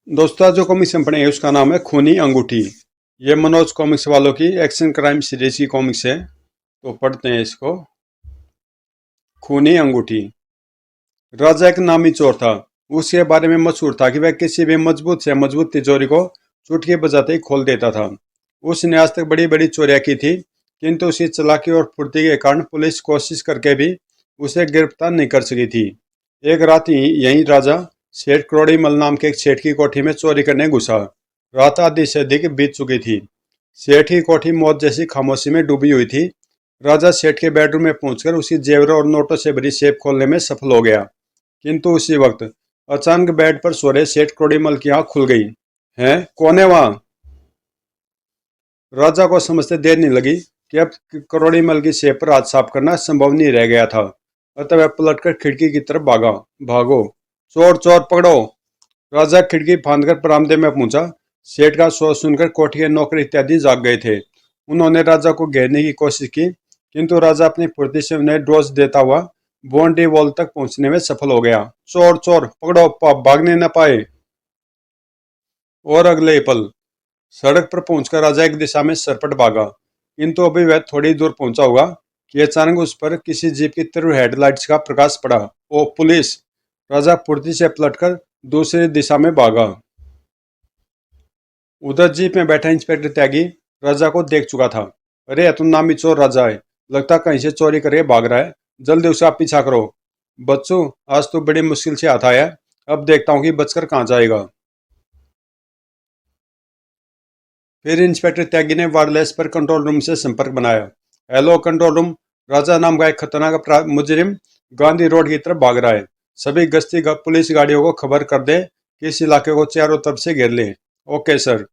दोस्तों आज जो कॉमिक्स हम पढ़े हैं उसका नाम है खूनी अंगूठी। ये मनोज कॉमिक्स वालों की एक्शन क्राइम सीरीज की कॉमिक्स है। तो पढ़ते हैं इसको। खूनी अंगूठी। राजा एक नामी चोर था। उसके बारे में मशहूर था कि वह किसी भी मजबूत से मजबूत तिजोरी को चुटकी बजाते ही खोल देता था। उसने आज तक बड़ी बड़ी चोरियां की थी, किंतु उसकी चालाकी और फुर्ती के कारण पुलिस कोशिश करके भी उसे गिरफ्तार नहीं कर सकी थी। एक रात ही यही राजा सेठ क्रोड़ीमल नाम के एक सेठ की कोठी में चोरी करने घुसा। रात आधी से अधिक बीत चुकी थी। सेठ की कोठी मौत जैसी खामोशी में डूबी हुई थी। राजा सेठ के बेडरूम में पहुंचकर उसकी जेवरों और नोटों से भरी सेफ खोलने में सफल हो गया, किंतु उसी वक्त अचानक बेड पर सो रहे सेठ क्रोड़ीमल की आंख खुल गई। हैं, कौन है वहां? राजा को समझते देर नहीं लगी कि अब क्रोड़ीमल की सेफ पर हाथ साफ करना संभव नहीं रह गया था। अतः वह पलटकर खिड़की की तरफ भागा। भागो, चोर चोर पकड़ो! राजा खिड़की फांदकर बरामदे में पहुंचा। सेठ का शोर सुनकर कोठी के नौकर इत्यादि जाग गए थे। उन्होंने राजा को घेरने की कोशिश की, किंतु राजा अपनी फुर्ती से उन्हें डोज देता हुआ बाउंड्री वॉल तक पहुंचने में सफल हो गया। चोर चोर पकड़ो, भागने न पाए। और अगले ही पल सड़क पर पहुंचकर राजा एक दिशा में सरपट भागा, किंतु अभी वह थोड़ी दूर पहुंचा होगा कि अचानक उस पर किसी जीप की तीव्र हेडलाइट्स का प्रकाश पड़ा। ओ पुलिस! राजा फुर्ती से पलटकर दूसरी दिशा में भागा। उधर जीप में बैठा इंस्पेक्टर त्यागी राजा को देख चुका था। अरे यह तो नामी चोर राजा है, लगता कहीं से चोरी करके भाग रहा है। जल्दी उसका पीछा करो। बच्चों, आज तो बड़ी मुश्किल से आता है, अब देखता हूँ कि बचकर कहाँ जाएगा। फिर इंस्पेक्टर त्यागी ने वायरलेस पर कंट्रोल रूम से संपर्क बनाया। हेलो कंट्रोल रूम, राजा नाम का एक खतरनाक मुजरिम गांधी रोड की तरफ भाग रहा है। सभी गश्ती पुलिस गाड़ियों को खबर कर दे कि इस इलाके को चारों तरफ से घेर ले। Okay sir.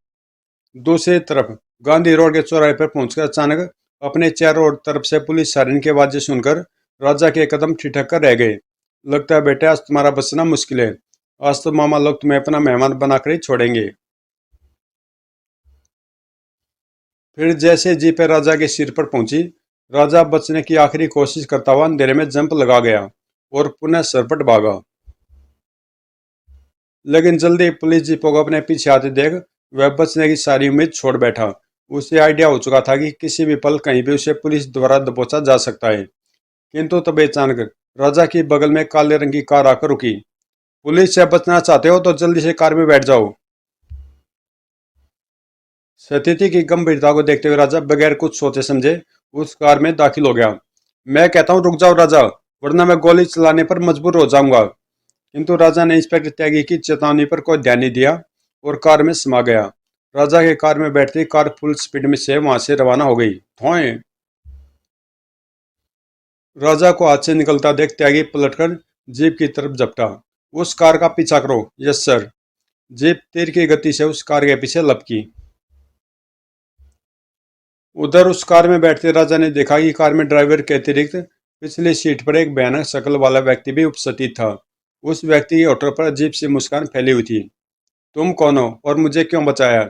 दूसरी तरफ गांधी रोड के चौराहे पर पहुंचकर अचानक अपने चारों ओर तरफ से पुलिस सायरन की आवाजें सुनकर राजा के कदम ठिठक कर रह गए। लगता है बेटे, आज तुम्हारा बचना मुश्किल है। आज तो मामा लोग तुम्हें अपना मेहमान बनाकर ही छोड़ेंगे। फिर जैसे जीप राजा के सिर पर पहुंची, राजा बचने की आखिरी कोशिश करता हुआ अंधेरे में जंप लगा गया और पुनः सरपट भागा। लेकिन जल्दी पुलिस जीपों को अपने पीछे आते देख वह बचने की सारी उम्मीद छोड़ बैठा। उसे आइडिया हो चुका था कि किसी भी पल कहीं भी उसे पुलिस द्वारा दबोचा जा सकता है। किंतु तब अचानक राजा की बगल में काले रंग की कार आकर रुकी। पुलिस से बचना चाहते हो तो जल्दी से कार में बैठ जाओ। स्थिति की गंभीरता को देखते हुए राजा बगैर कुछ सोचे समझे उस कार में दाखिल हो गया। मैं कहता हूँ रुक जाओ राजा, वरना मैं गोली चलाने पर मजबूर हो जाऊंगा। किंतु राजा ने इंस्पेक्टर त्यागी की चेतावनी पर कोई ध्यान नहीं दिया और कार में समा गया। राजा के कार में बैठते ही कार फुल स्पीड में से वहां से रवाना हो गई। धोएं! राजा को हाथ से निकलता देख त्यागी पलटकर जीप की तरफ झपटा। उस कार का पीछा करो। Yes sir. जीप तीर की गति से उस कार के पीछे लपकी। उधर उस कार में बैठते राजा ने देखा कि कार में ड्राइवर के अतिरिक्त पिछली सीट पर एक भयानक शक्ल वाला व्यक्ति भी उपस्थित था। उस व्यक्ति की होठों पर अजीब सी मुस्कान फैली हुई थी। तुम कौन हो और मुझे क्यों बचाया?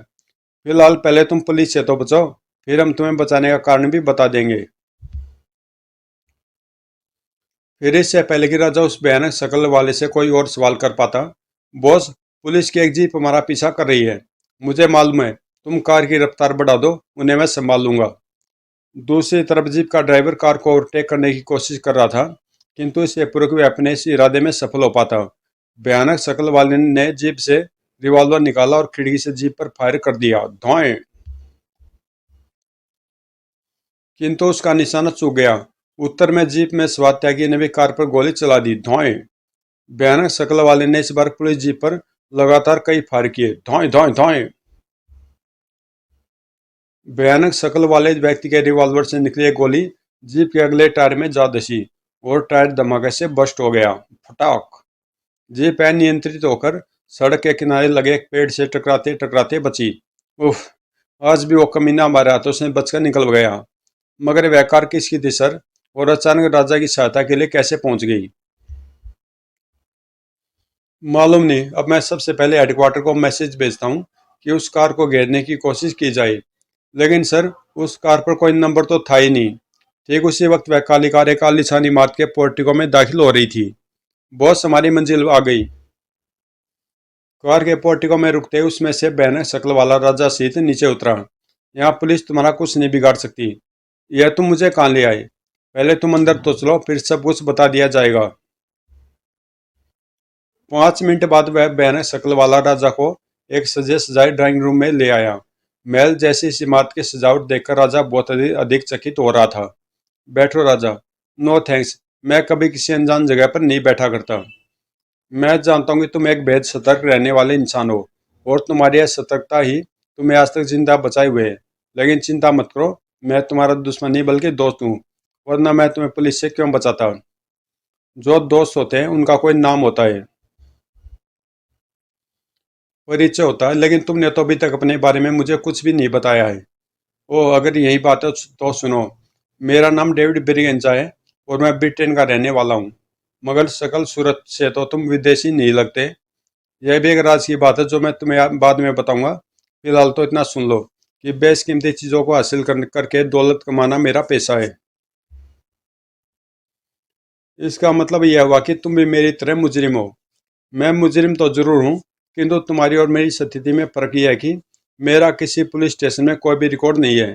फिलहाल पहले तुम पुलिस से तो बचो, फिर हम तुम्हें बचाने का कारण भी बता देंगे। फिर इससे पहले कि राजा उस भयानक शक्ल वाले से कोई और सवाल कर पाता, बॉस, पुलिस की एक जीप हमारा पीछा कर रही है। मुझे मालूम है, तुम कार की रफ्तार बढ़ा दो, उन्हें मैं संभाल लूंगा। दूसरी तरफ जीप का ड्राइवर कार को ओवरटेक करने की कोशिश कर रहा था, किंतु इससे पूर्व वह अपने इस इरादे में सफल हो पाता। भयानक शक्ल वाले ने जीप से रिवॉल्वर निकाला और खिड़की से जीप पर फायर कर दिया। धोएं! किंतु उसका निशाना चूक गया। उत्तर में जीप में सवार त्यागी ने भी कार पर गोली चला दी। धोएं! भयानक शक्ल वाले ने इस बार पुलिस जीप पर लगातार कई फायर किए। धोएं धोएं धोएं! भयानक शक्ल वाले व्यक्ति के रिवॉल्वर से निकली एक गोली जीप के अगले टायर में जा धसी और टायर धमाके से बस्ट हो गया। फटाक! जीप अनियंत्रित होकर सड़क के किनारे लगे एक पेड़ से टकराते टकराते बची। उफ! आज भी वो कमीना हमारे हाथों से बचकर निकल गया। मगर वह कार किसकी थी सर, और अचानक राजा की सहायता के लिए कैसे पहुंच गई? मालूम नहीं। अब मैं सबसे पहले हेडक्वार्टर को मैसेज भेजता हूँ कि उस कार को घेरने की कोशिश की जाए। लेकिन सर, उस कार पर कोई नंबर तो था ही नहीं। ठीक उसी वक्त वह काली कार एक आलीशान इमारत के पोर्टिको में दाखिल हो रही थी। बॉस, हमारी मंजिल आ गई। कार के पोर्टिको में रुकते ही उसमें से भयानक शक्ल वाला राजा सीत नीचे उतरा। यहाँ पुलिस तुम्हारा कुछ नहीं बिगाड़ सकती। यह तुम मुझे कहाँ ले आए? पहले तुम अंदर तो चलो, फिर सब कुछ बता दिया जाएगा। 5 मिनट बाद वह भयानक शक्ल वाला राजा को एक सजे सजाए ड्राइंग रूम में ले आया। महल जैसी इस इमारत की सजावट देखकर राजा बहुत अधिक चकित हो रहा था। बैठो राजा। नो थैंक्स, मैं कभी किसी अनजान जगह पर नहीं बैठा करता। मैं जानता हूँ कि तुम एक बेहद सतर्क रहने वाले इंसान हो, और तुम्हारी यह सतर्कता ही तुम्हें आज तक जिंदा बचाए हुए है। लेकिन चिंता मत करो, मैं तुम्हारा दुश्मन नहीं बल्कि दोस्त हूँ, वरना मैं तुम्हें पुलिस से क्यों बचाता। जो दोस्त होते हैं उनका कोई नाम होता है, परिचय होता है, लेकिन तुमने तो अभी तक अपने बारे में मुझे कुछ भी नहीं बताया है। ओह, अगर यही बात है तो सुनो। मेरा नाम डेविड ब्रिगेंजा है, और मैं ब्रिटेन का रहने वाला हूँ, मगर शकल सूरत से तो तुम विदेशी नहीं लगते। यह भी एक राज की बात है जो मैं तुम्हें बाद में बताऊंगा। फिलहाल तो इतना सुन लो कि बेशकीमती चीज़ों को हासिल करके दौलत कमाना मेरा पेशा है। इसका मतलब यह हुआ कि तुम भी मेरी तरह मुजरिम हो। मैं मुजरिम तो जरूर हूँ, किंतु तुम्हारी और मेरी स्थिति में फर्क यह है कि मेरा किसी पुलिस स्टेशन में कोई भी रिकॉर्ड नहीं है।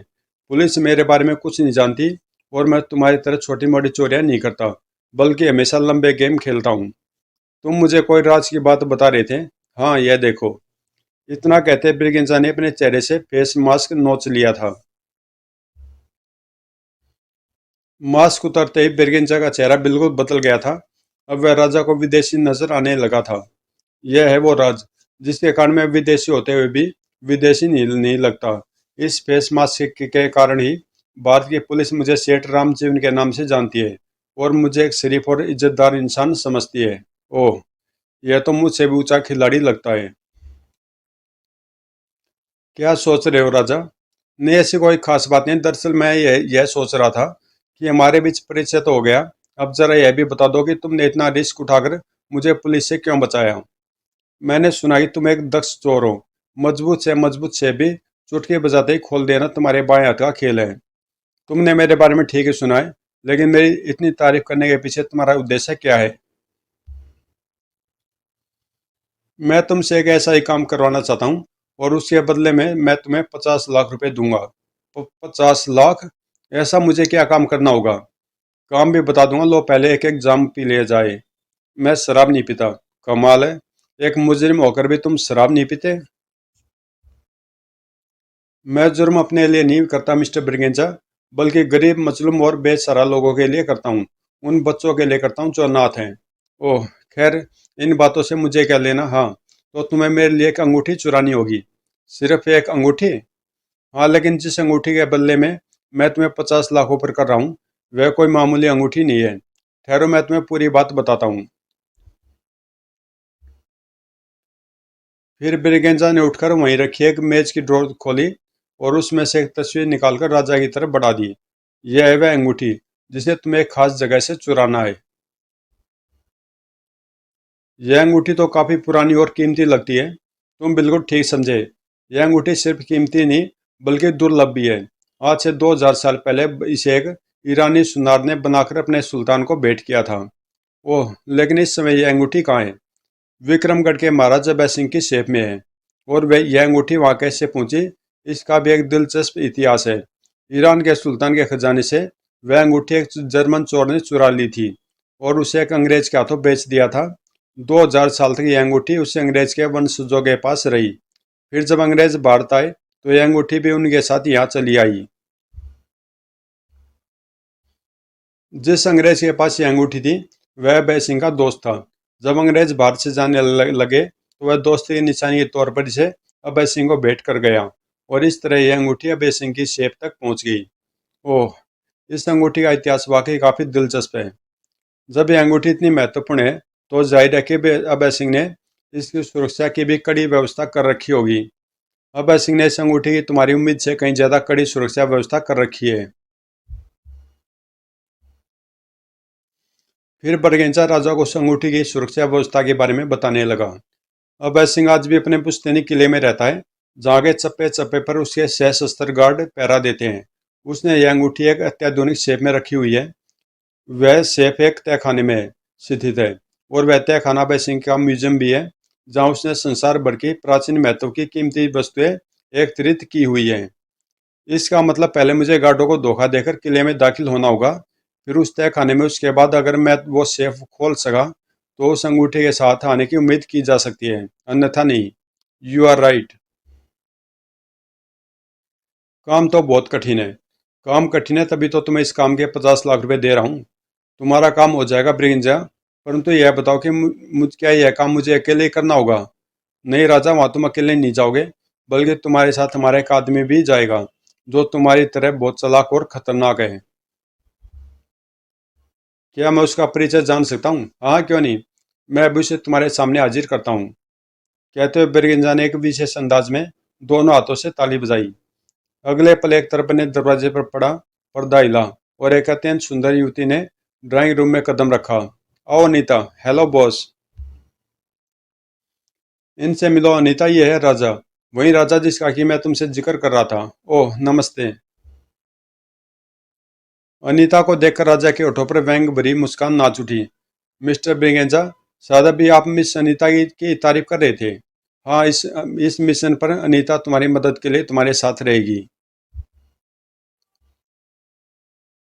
पुलिस मेरे बारे में कुछ नहीं जानती, और मैं तुम्हारी तरह छोटी मोटी चोरियां नहीं करता, बल्कि हमेशा लंबे गेम खेलता हूँ। तुम मुझे कोई राज की बात बता रहे थे। हाँ, यह देखो। इतना कहते ब्रिगेंजा ने अपने चेहरे से फेस मास्क नोच लिया था। मास्क उतरते ही ब्रिगेंजा का चेहरा बिल्कुल बदल गया था। अब वह राजा को विदेशी नजर आने लगा था। यह है वो राज जिसके कारण मैं विदेशी होते हुए भी विदेशी नहीं लगता। इस फेस मास्क के कारण ही भारत की पुलिस मुझे सेठ रामजीवन के नाम से जानती है, और मुझे एक शरीफ और इज्जतदार इंसान समझती है। ओह, यह तो मुझसे भी ऊंचा खिलाड़ी लगता है। क्या सोच रहे हो राजा? नहीं, ऐसी कोई खास बात नहीं। दरअसल मैं यह सोच रहा था कि हमारे बीच परिचय तो हो गया। अब जरा यह भी बता दो कि तुमने इतना रिस्क उठाकर मुझे पुलिस से क्यों बचाया। मैंने सुना कि तुम एक दक्ष चोर हो। मजबूत से भी चुटकी बजाते ही खोल देना तुम्हारे बाएं हाथ का खेल है। तुमने मेरे बारे में ठीक ही सुना है, लेकिन मेरी इतनी तारीफ करने के पीछे तुम्हारा उद्देश्य क्या है? मैं तुमसे एक ऐसा ही काम करवाना चाहता हूँ, और उसके बदले में मैं तुम्हें 50 लाख रुपए दूंगा। 50 लाख? ऐसा मुझे क्या काम करना होगा? काम भी बता दूंगा। लो, पहले एक एक जाम पी लिया जाए। मैं शराब नहीं पीता। कमाल है, एक मुजरिम होकर भी तुम शराब नहीं पीते। मैं जुर्म अपने लिए नहीं करता मिस्टर ब्रिगेंजा, बल्कि गरीब मजलूम और बेसहारा लोगों के लिए करता हूँ। उन बच्चों के लिए करता हूँ जो अनाथ हैं। ओह, खैर, इन बातों से मुझे क्या लेना। हाँ, तो तुम्हें मेरे लिए एक अंगूठी चुरानी होगी। सिर्फ एक अंगूठी? हाँ, लेकिन जिस अंगूठी के बदले में मैं तुम्हें 50 लाख ऊपर कर रहा हूँ, वह कोई मामूली अंगूठी नहीं है। ठहरो, मैं तुम्हें पूरी बात बताता हूँ। फिर ब्रिगेंजा ने उठकर वहीं रखी एक मेज की ड्रॉर खोली, और उसमें से एक तस्वीर निकालकर राजा की तरफ बढ़ा दी। यह है वह अंगूठी जिसे तुम्हें एक खास जगह से चुराना है। यह अंगूठी तो काफी पुरानी और कीमती लगती है। तुम बिल्कुल ठीक समझे। यह अंगूठी सिर्फ कीमती नहीं, बल्कि दुर्लभ भी है। आज से 2000 साल पहले इसे एक ईरानी सुनार ने बनाकर अपने सुल्तान को भेंट किया था। ओह, लेकिन इस समय यह अंगूठी कहाँ है? विक्रमगढ़ के महाराजा जय सिंह की सेफ में है। और वह यह अंगूठी वहां कैसे पहुंची, इसका भी एक दिलचस्प इतिहास है। ईरान के सुल्तान के खजाने से वह अंगूठी एक जर्मन चोर ने चुरा ली थी, और उसे एक अंग्रेज के हाथों बेच दिया था। 2000 साल तक यह अंगूठी उस अंग्रेज के वंशजों के पास रही। फिर जब अंग्रेज भारत आए, तो यह अंगूठी भी उनके साथ यहाँ चली आई। जिस अंग्रेज के पास ये अंगूठी थी, वह अभय सिंह का दोस्त था। जब अंग्रेज भारत से जाने लगे, तो वह दोस्ती की निशानी के तौर पर इसे अभय सिंह को भेंट कर गया, और इस तरह यह अंगूठी अभय सिंह की शेप तक पहुंच गई। ओह, इस अंगूठी का इतिहास वाकई काफी दिलचस्प है। जब यह अंगूठी इतनी महत्वपूर्ण है, तो जाहिर है कि अभय सिंह ने इसकी सुरक्षा की भी कड़ी व्यवस्था कर रखी होगी। अभय सिंह ने इस अंगूठी की तुम्हारी उम्मीद से कहीं ज्यादा कड़ी सुरक्षा व्यवस्था कर रखी है। फिर बरगेंचा राजा को उस अंगूठी की सुरक्षा व्यवस्था के बारे में बताने लगा। अभय सिंह आज भी अपने पुश्तैनी किले में रहता है, जहाँ के चप्पे चप्पे पर उसके सशस्त्र गार्ड पहरा देते हैं। उसने यह अंगूठी एक अत्याधुनिक शेप में रखी हुई है। वह सेफ एक तहखाने में स्थित है, और वह तहखाना अभय सिंह का म्यूजियम भी है, जहाँ उसने संसार भर की प्राचीन महत्व की कीमती वस्तुएं एकत्रित की हुई हैं। इसका मतलब पहले मुझे गार्डों को धोखा देकर किले में दाखिल होना होगा, फिर उस तय खाने में उसके बाद अगर मैं वो सेफ खोल सका तो उस अंगूठे के साथ आने की उम्मीद की जा सकती है, अन्यथा नहीं। You are right. काम तो बहुत कठिन है। काम कठिन है तभी तो तुम्हें इस काम के 50 लाख रुपए दे रहा हूँ। तुम्हारा काम हो जाएगा ब्रिगेंजा, परंतु यह बताओ कि मुझ क्या यह काम मुझे अकेले ही करना होगा? नहीं राजा, वहां तुम अकेले नहीं जाओगे, बल्कि तुम्हारे साथ हमारा एक आदमी भी जाएगा जो तुम्हारी तरह बहुत चालाक और खतरनाक है। क्या मैं उसका परिचय जान सकता हूँ? हाँ, क्यों नहीं। मैं अभी उसे तुम्हारे सामने हाजिर करता हूँ। कहते हुए बिरगिंजा ने एक विशेष अंदाज में दोनों हाथों से ताली बजाई। अगले पल एक तरफ ने दरवाजे पर पड़ा पर्दा हिला और एक अत्यंत सुंदर युवती ने ड्राइंग रूम में कदम रखा। आओ अनीता। Hello boss. इनसे मिलो अनीता, ये है राजा। वही राजा जिसका कि मैं तुमसे जिक्र कर रहा था। ओह नमस्ते। अनीता को देखकर राजा के होठों पर व्यंग भरी मुस्कान नाच उठी। मिस्टर ब्रिगेंजा, शायद अभी आप मिस अनीता की तारीफ कर रहे थे। हाँ, इस मिशन पर अनीता तुम्हारी मदद के लिए तुम्हारे साथ रहेगी।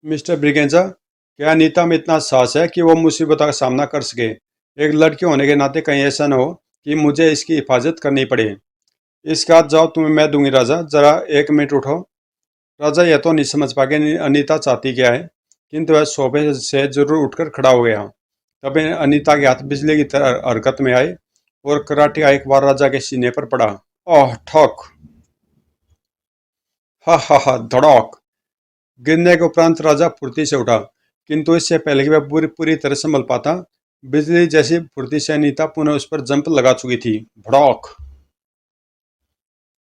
मिस्टर ब्रिगेंजा, क्या अनीता में इतना साहस है कि वो मुसीबत का सामना कर सके? एक लड़की होने के नाते कहीं ऐसा न हो कि मुझे इसकी हिफाजत करनी पड़े। इसका जवाब तुम्हें मैं दूंगी राजा, जरा 1 मिनट उठो। राजा यह तो नहीं समझ पाके अनीता चाहती क्या है, किंतु वह सोफे से जरूर उठकर खड़ा हो गया। तब अनीता के हाथ बिजली की तरह हरकत में आए और कराटे का एक बार राजा के सीने पर पड़ा। ओह ठोक। हा, धड़ाक। गिरने के उपरांत राजा फुर्ती से उठा, किंतु इससे पहले कि वह पूरी पूरी तरह संभल पाता, बिजली जैसी फुर्ती से अनीता पुनः उस पर जंप लगा चुकी थी। भड़ाक।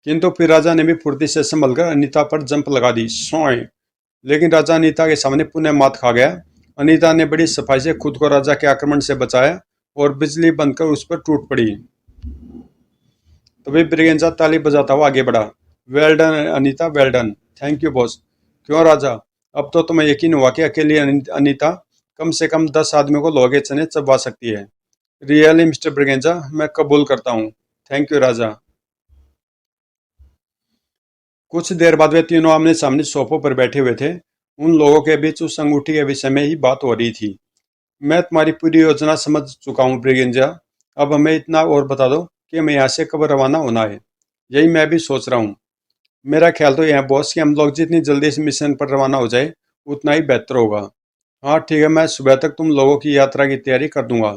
किंतु फिर राजा ने भी फुर्ती से संभलकर अनीता पर जंप लगा दी। सोए। लेकिन राजा अनीता के सामने पुनः मात खा गया। अनीता ने बड़ी सफाई से खुद को राजा के आक्रमण से बचाया और बिजली बंद कर उस पर टूट पड़ी। तभी ब्रिगेंजा ताली बजाता हुआ आगे बढ़ा। Well done Anita, well done. Thank you boss. क्यों राजा, अब तो तुम्हें यकीन हुआ कि अकेली अनीता कम से कम 10 आदमियों को लोहे चने चबा सकती है? रियली मिस्टर ब्रिगेंजा, मैं कबूल करता हूँ। थैंक यू राजा। कुछ देर बाद वे तीनों आमने सामने सोफों पर बैठे हुए थे। उन लोगों के बीच उस अंगूठी के विषय में ही बात हो रही थी। मैं तुम्हारी पूरी योजना समझ चुका हूँ ब्रिगेंजा। अब हमें इतना और बता दो कि हमें यहाँ से कब रवाना होना है। यही मैं भी सोच रहा हूँ। मेरा ख्याल तो यह है बॉस कि हम लोग जितनी जल्दी इस मिशन पर रवाना हो जाए उतना ही बेहतर होगा। हाँ ठीक है, मैं सुबह तक तुम लोगों की यात्रा की तैयारी कर दूंगा।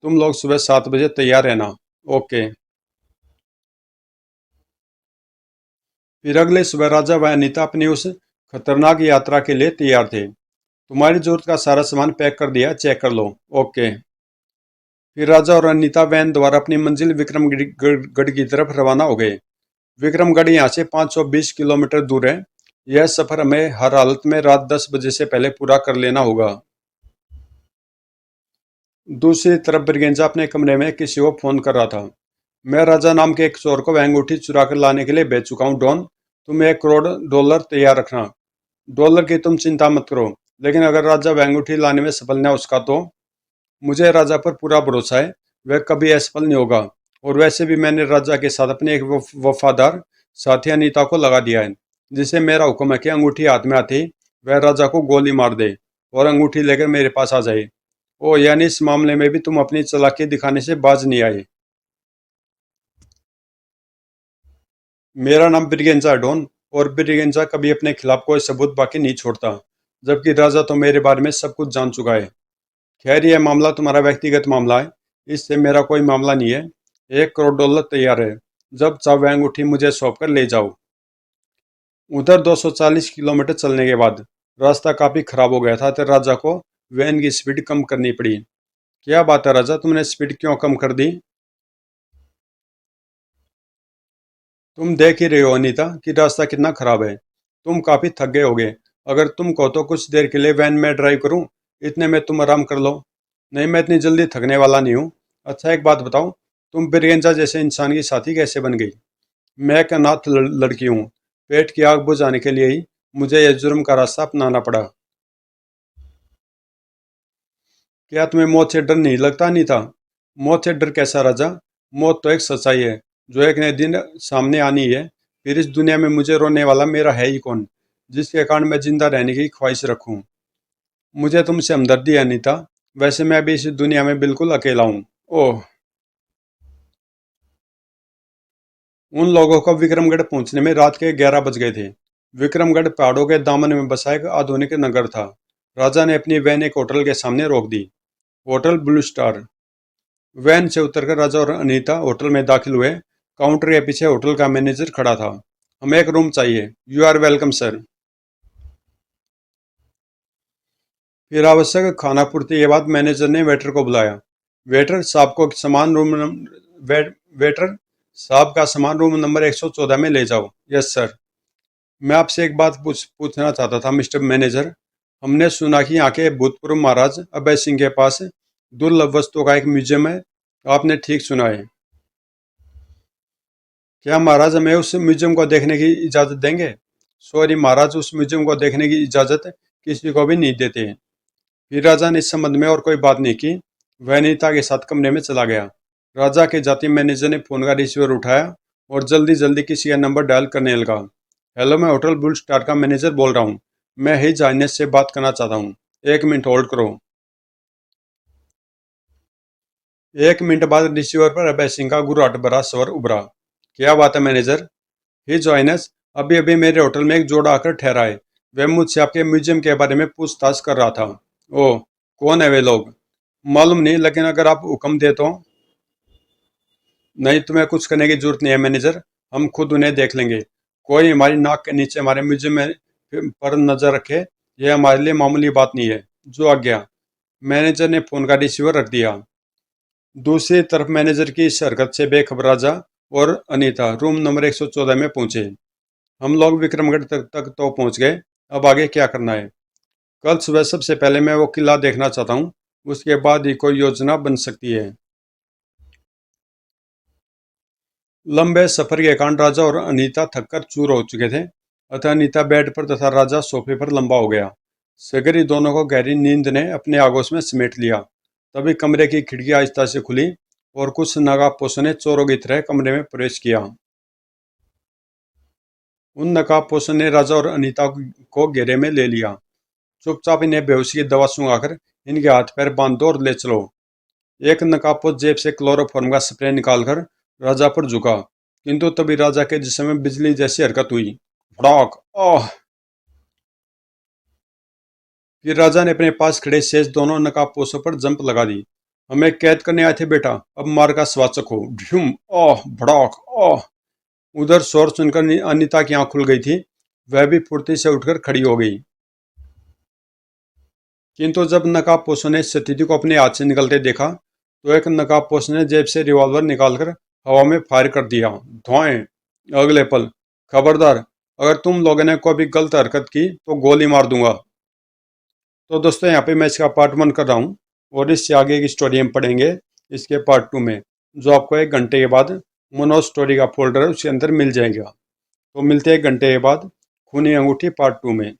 तुम लोग सुबह 7 बजे तैयार रहना। ओके। फिर अगले सुबह राजा व अनीता अपनी उस खतरनाक यात्रा के लिए तैयार थे। तुम्हारी जरूरत का सारा सामान पैक कर दिया, चेक कर लो। ओके। फिर राजा और अनीता वैन द्वारा अपनी मंजिल विक्रमगढ़ की तरफ रवाना हो गए। विक्रमगढ़ यहाँ से 520 किलोमीटर दूर है। यह सफर हमें हर हालत में रात 10 बजे से पहले पूरा कर लेना होगा। दूसरी तरफ ब्रिगेंजा अपने कमरे में किसी को फोन कर रहा था। मैं राजा नाम के एक चोर को वह अंगूठी चुरा कर लाने के लिए भेज चुका हूँ डॉन। तुम $1 करोड़ तैयार रखना। डॉलर की तुम चिंता मत करो, लेकिन अगर राजा वह अंगूठी लाने में सफल न उसका तो? मुझे राजा पर पूरा भरोसा है, वह कभी असफल नहीं होगा। और वैसे भी मैंने राजा के साथ अपने एक वफादार साथी अनीता को लगा दिया है, जिसे मेरा हुक्म है कि अंगूठी हाथ में आते ही वह राजा को गोली मार दे और अंगूठी लेकर मेरे पास आ जाए। ओ यानी इस मामले में भी तुम अपनी चालाकी दिखाने से बाज नहीं आए। मेरा नाम ब्रिगेंजा है डॉन, और ब्रिगेंजा कभी अपने खिलाफ कोई सबूत बाकी नहीं छोड़ता, जबकि राजा तो मेरे बारे में सब कुछ जान चुका है। खैर यह मामला तुम्हारा व्यक्तिगत मामला है, इससे मेरा कोई मामला नहीं है। $1 करोड़ तैयार है, जब चाहो वह अंगूठी मुझे सौंप कर ले जाओ। उधर 240 किलोमीटर चलने के बाद रास्ता काफी खराब हो गया था, तो राजा को वैन की स्पीड कम करनी पड़ी। क्या बात है राजा, तुमने स्पीड क्यों कम कर दी? तुम देख ही रहे हो अनीता कि रास्ता कितना खराब है। तुम काफी थक गए होगे। अगर तुम कहो तो कुछ देर के लिए वैन में ड्राइव करूं, इतने में तुम आराम कर लो। नहीं, मैं इतनी जल्दी थकने वाला नहीं हूँ। अच्छा एक बात बताओ, तुम बिरगेंजा जैसे इंसान की साथी कैसे बन गई? मैं एक अनाथ लड़की हूँ। पेट की आग बुझाने के लिए ही मुझे यह जुर्म का रास्ता अपनाना पड़ा। क्या तुम्हें मौत से डर नहीं लगता नहीं था? मौत से डर कैसा राजा? मौत तो एक सच्चाई है जो एक नए दिन सामने आनी है। फिर इस दुनिया में मुझे रोने वाला मेरा है ही कौन, जिसके कारण मैं जिंदा रहने की ख्वाहिश रखूं। मुझे तुमसे हमदर्दी है अनीता, वैसे मैं भी इस दुनिया में बिल्कुल अकेला हूँ। ओह। उन लोगों को विक्रमगढ़ पहुंचने में रात के 11 बज गए थे। विक्रमगढ़ पहाड़ों के दामन में बसा एक आधुनिक नगर था। राजा ने अपनी वैन एक होटल के सामने रोक दी। Hotel blue star. वैन से उतरकर राजा और अनीता होटल में दाखिल हुए। काउंटर के पीछे होटल का मैनेजर खड़ा था। हमें एक रूम चाहिए। You are welcome sir. फिर आवश्यक खाना पूर्ति के बाद मैनेजर ने वेटर को बुलाया। वेटर साहब को समान रूम वे, वेटर साहब का सामान रूम नंबर 114 में ले जाओ। Yes sir. मैं आपसे एक बात पूछना चाहता था मिस्टर मैनेजर। हमने सुना कि यहाँ के भूतपूर्व महाराज अभय सिंह के पास दुर्लभ वस्तुओं का एक म्यूजियम है। आपने ठीक सुना है। क्या महाराज हमें उस म्यूजियम को देखने की इजाज़त देंगे? सॉरी महाराज, उस म्यूजियम को देखने की इजाज़त किसी को भी नहीं देते। फिर राजा ने इस संबंध में और कोई बात नहीं की। वह अनीता के साथ कमरे में चला गया। राजा के जाते मैनेजर ने फोन का रिसीवर उठाया और जल्दी जल्दी किसी का नंबर डायल करने लगा। हेलो, मैं होटल ब्लू स्टार का मैनेजर बोल रहा हूँ। मैं हिज आइनेस से बात करना चाहता हूँ। 1 मिनट होल्ड करो। 1 मिनट बाद रिसीवर पर अभय सिंह का गुर्राट भरा स्वर उभरा। क्या बात है मैनेजर? हिज आइनेस अभी अभी मेरे होटल में एक जोड़ा आकर ठहरा है। वह मुझसे आपके म्यूजियम के बारे में पूछताछ कर रहा था। ओह, कौन है वे लोग? मालूम नहीं, लेकिन अगर आप हुक्म दे तो। नहीं, तुम्हें कुछ करने की जरूरत नहीं है मैनेजर। हम खुद उन्हें देख लेंगे। कोई हमारी नाक के नीचे हमारे म्यूजियम में पर नजर रखे, यह हमारे लिए मामूली बात नहीं है। जो आज्ञा। मैनेजर ने फोन का रिसीवर रख दिया। दूसरी तरफ मैनेजर की इस हरकत से बेखबर राजा और अनीता रूम नंबर 114 में पहुंचे। हम लोग विक्रमगढ़ तक तो पहुंच गए। अब आगे क्या करना है? कल सुबह सबसे पहले मैं वो किला देखना चाहता हूँ। उसके बाद ही कोई योजना बन सकती है। लंबे सफर के कारण राजा और अनीता थककर चूर हो चुके थे। अतः अनीता बेड पर तथा राजा सोफे पर लंबा हो गया। सगरी दोनों को गहरी नींद ने अपने आगोश में समेट लिया। तभी कमरे की खिड़की आहिस्ता से खुली और कुछ नकाबपोशों ने चोरों की तरह कमरे में प्रवेश किया। उन नकाबपोशों ने राजा और अनीता को घेरे में ले लिया। चुपचाप इन्हें बेहोशी की दवा सुंघाकर इनके हाथ पैर बांध दो और ले चलो। एक नकाबपोश जेब से क्लोरोफॉर्म का स्प्रे निकालकर राजा पर झुका, किंतु तभी राजा के जिस्म में बिजली जैसी हरकत हुई। भड़ाक। ओह। फिर राजा ने अपने पास खड़े शेष दोनों नकाबपोशों पर जंप लगा दी। हमें कैद करने आए थे बेटा, अब मार का स्वाचक हो। ढूम। ओह भड़ाक। ओह। उधर शोर सुनकर अनीता की आंख खुल गई थी। वह भी फुर्ती से उठकर खड़ी हो गई। किंतु जब नकाबपोशों ने स्थिति को अपने हाथ से निकलते देखा तो एक नकाबपोश ने जेब से रिवॉल्वर निकालकर हवा में फायर कर दिया। धुआं। अगले पल, खबरदार, अगर तुम लोगों ने कोई भी गलत हरकत की तो गोली मार दूंगा। तो दोस्तों, यहाँ पे मैं इसका पार्ट 1 कर रहा हूँ और इससे आगे की स्टोरी हम पढ़ेंगे इसके पार्ट 2 में, जो आपको 1 घंटे के बाद मोनो स्टोरी का फोल्डर है उसके अंदर मिल जाएगा। तो मिलते हैं 1 घंटे के बाद खूनी अंगूठी पार्ट 2 में।